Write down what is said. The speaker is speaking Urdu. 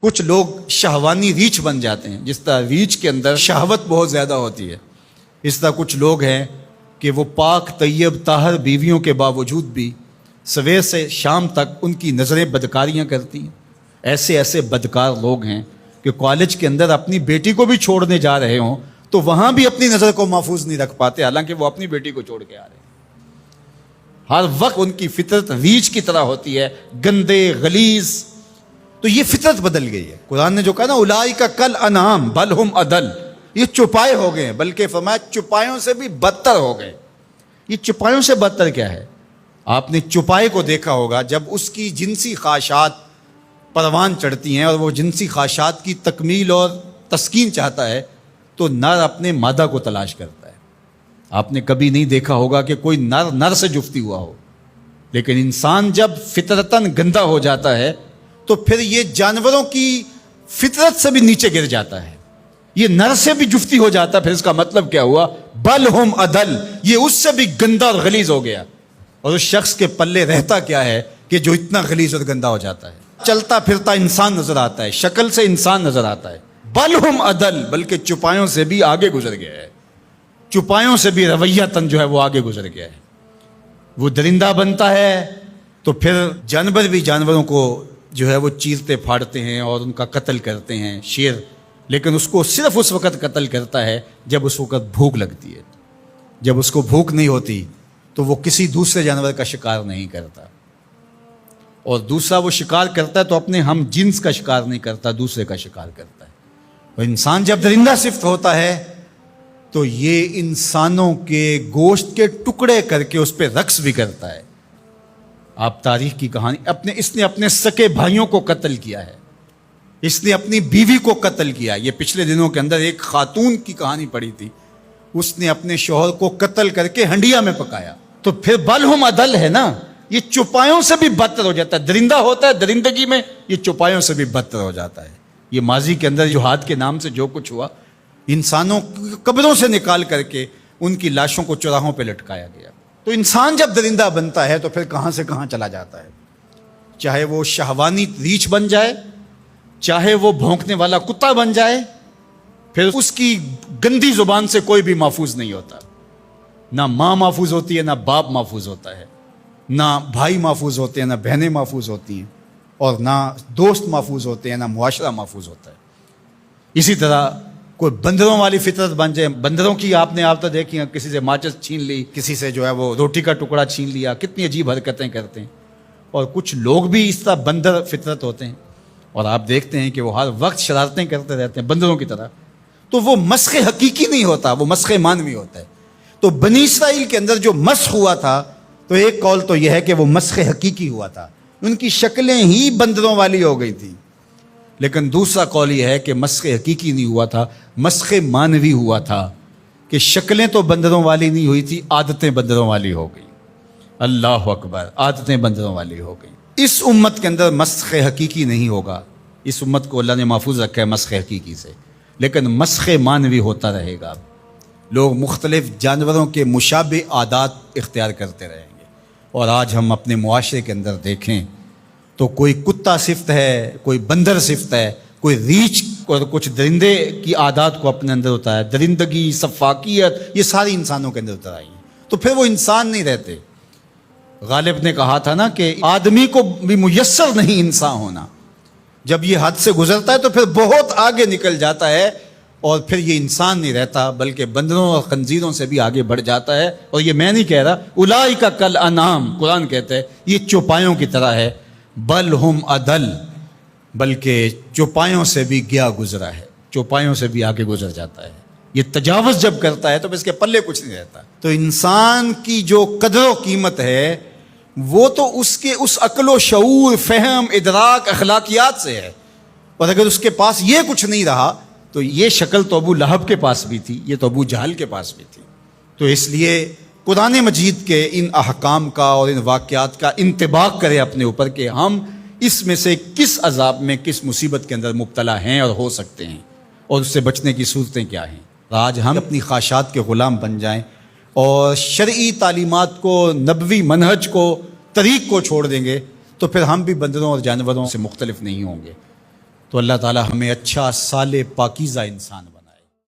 کچھ لوگ شہوانی ریچھ بن جاتے ہیں، جس طرح ریچھ کے اندر شہوت بہت زیادہ ہوتی ہے، اس طرح کچھ لوگ ہیں کہ وہ پاک طیب طاہر بیویوں کے باوجود بھی سویر سے شام تک ان کی نظریں بدکاریاں کرتی ہیں۔ ایسے بدکار لوگ ہیں کہ کالج کے اندر اپنی بیٹی کو بھی چھوڑنے جا رہے ہوں تو وہاں بھی اپنی نظر کو محفوظ نہیں رکھ پاتے، حالانکہ وہ اپنی بیٹی کو چھوڑ کے آ رہے ہیں۔ ہر وقت ان کی فطرت ریچھ کی طرح ہوتی ہے، گندے غلیظ۔ تو یہ فطرت بدل گئی ہے۔ قرآن نے جو کہا نا اولئک کل انعام بل ہم اضل، یہ چپائے ہو گئے ہیں، بلکہ فرمایا چپایوں سے بھی بدتر ہو گئے۔ یہ چپایوں سے بدتر کیا ہے؟ آپ نے چپائے کو دیکھا ہوگا، جب اس کی جنسی خواہشات پروان چڑھتی ہیں اور وہ جنسی خواہشات کی تکمیل اور تسکین چاہتا ہے تو نر اپنے مادہ کو تلاش کرتا ہے۔ آپ نے کبھی نہیں دیکھا ہوگا کہ کوئی نر سے جفتی ہوا ہو، لیکن انسان جب فطرتاً گندا ہو جاتا ہے تو پھر یہ جانوروں کی فطرت سے بھی نیچے گر جاتا ہے، یہ نر سے بھی جفتی ہو جاتا ہے۔ پھر اس کا مطلب کیا ہوا؟ بل ہم اضل، یہ اس سے بھی گندا اور غلیظ ہو گیا۔ اور اس شخص کے پلے رہتا کیا ہے کہ جو اتنا غلیظ اور گندا ہو جاتا ہے؟ چلتا پھرتا انسان نظر آتا ہے، شکل سے انسان نظر آتا ہے، بل ہم اضل، بلکہ چپایوں سے بھی آگے گزر گیا ہے، چپایوں سے بھی رویتاً جو ہے وہ آگے گزر گیا ہے۔ وہ درندہ بنتا ہے تو پھر جانور بھی جانوروں کو جو ہے وہ چیرتے پھاڑتے ہیں اور ان کا قتل کرتے ہیں، شیر، لیکن اس کو صرف اس وقت قتل کرتا ہے جب اس وقت بھوک لگتی ہے۔ جب اس کو بھوک نہیں ہوتی تو وہ کسی دوسرے جانور کا شکار نہیں کرتا، اور دوسرا وہ شکار کرتا ہے تو اپنے ہم جنس کا شکار نہیں کرتا، دوسرے کا شکار کرتا ہے۔ اور انسان جب درندہ صفت ہوتا ہے تو یہ انسانوں کے گوشت کے ٹکڑے کر کے اس پہ رقص بھی کرتا ہے۔ آپ تاریخ کی کہانی، اس نے اپنے سکے بھائیوں کو قتل کیا ہے، اس نے اپنی بیوی کو قتل کیا۔ یہ پچھلے دنوں کے اندر ایک خاتون کی کہانی پڑھی تھی، اس نے اپنے شوہر کو قتل کر کے ہنڈیا میں پکایا۔ تو پھر بل ہم اضل ہے نا، یہ چپایوں سے بھی بدتر ہو جاتا ہے۔ درندہ ہوتا ہے درندگی میں، یہ چپایوں سے بھی بدتر ہو جاتا ہے۔ یہ ماضی کے اندر جہاد کے نام سے جو کچھ ہوا، انسانوں قبروں سے نکال کر کے ان کی لاشوں کو چوراہوں پہ لٹکایا گیا۔ تو انسان جب درندہ بنتا ہے تو پھر کہاں سے کہاں چلا جاتا ہے، چاہے وہ شہوانی ریچھ بن جائے، چاہے وہ بھونکنے والا کتا بن جائے، پھر اس کی گندی زبان سے کوئی بھی محفوظ نہیں ہوتا۔ نہ ماں محفوظ ہوتی ہے، نہ باپ محفوظ ہوتا ہے، نہ بھائی محفوظ ہوتے ہیں، نہ بہنیں محفوظ ہوتی ہیں، اور نہ دوست محفوظ ہوتے ہیں، نہ معاشرہ محفوظ ہوتا ہے۔ اسی طرح کوئی بندروں والی فطرت بن جائے، بندروں کی آپ نے عادت دیکھی ہیں، کسی سے ماچس چھین لی، کسی سے جو ہے وہ روٹی کا ٹکڑا چھین لیا، کتنی عجیب حرکتیں کرتے ہیں۔ اور کچھ لوگ بھی اس طرح بندر فطرت ہوتے ہیں، اور آپ دیکھتے ہیں کہ وہ ہر وقت شرارتیں کرتے رہتے ہیں بندروں کی طرح۔ تو وہ مسخ حقیقی نہیں ہوتا، وہ مسخ مانوی ہوتا ہے۔ تو بنی اسرائیل کے اندر جو مسخ ہوا تھا، تو ایک قول تو یہ ہے کہ وہ مسخ حقیقی ہوا تھا، ان کی شکلیں ہی بندروں والی ہو گئی تھیں۔ لیکن دوسرا قول یہ ہے کہ مسخ حقیقی نہیں ہوا تھا، مسخ مانوی ہوا تھا، کہ شکلیں تو بندروں والی نہیں ہوئی تھی، عادتیں بندروں والی ہو گئی۔ اللہ اکبر، عادتیں بندروں والی ہو گئی۔ اس امت کے اندر مسخ حقیقی نہیں ہوگا، اس امت کو اللہ نے محفوظ رکھا ہے مسخ حقیقی سے، لیکن مسخ مانوی ہوتا رہے گا۔ لوگ مختلف جانوروں کے مشابہ عادات اختیار کرتے رہیں گے۔ اور آج ہم اپنے معاشرے کے اندر دیکھیں تو کوئی کتا صفت ہے، کوئی بندر صفت ہے، کوئی ریچھ اور کچھ درندے کی عادات کو اپنے اندر اتارا ہے۔ درندگی، سفاکیت، یہ ساری انسانوں کے اندر اتر آئی ہیں، تو پھر وہ انسان نہیں رہتے۔ غالب نے کہا تھا نا کہ آدمی کو بھی میسر نہیں انسان ہونا، جب یہ حد سے گزرتا ہے تو پھر بہت آگے نکل جاتا ہے، اور پھر یہ انسان نہیں رہتا بلکہ بندروں اور خنزیروں سے بھی آگے بڑھ جاتا ہے۔ اور یہ میں نہیں کہہ رہا، اولئک کل انعام، قرآن کہتا ہے یہ چوپایوں کی طرح ہے، بل ہم اضل، بلکہ چوپایوں سے بھی گیا گزرا ہے، چوپایوں سے بھی آگے گزر جاتا ہے۔ یہ تجاوز جب کرتا ہے تو اس کے پلے کچھ نہیں رہتا۔ تو انسان کی جو قدر و قیمت ہے وہ تو اس کے اس عقل و شعور، فہم، ادراک، اخلاقیات سے ہے، اور اگر اس کے پاس یہ کچھ نہیں رہا تو یہ شکل تو ابو لہب کے پاس بھی تھی، یہ تو ابو جہل کے پاس بھی تھی۔ تو اس لیے قرآن مجید کے ان احکام کا اور ان واقعات کا انطباق کرے اپنے اوپر کہ ہم اس میں سے کس عذاب میں، کس مصیبت کے اندر مبتلا ہیں اور ہو سکتے ہیں، اور اس سے بچنے کی صورتیں کیا ہیں۔ آج ہم اپنی خواہشات کے غلام بن جائیں اور شرعی تعلیمات کو، نبوی منہج کو، طریق کو چھوڑ دیں گے تو پھر ہم بھی بندروں اور جانوروں سے مختلف نہیں ہوں گے۔ تو اللہ تعالی ہمیں اچھا صالح پاکیزہ انسان بنا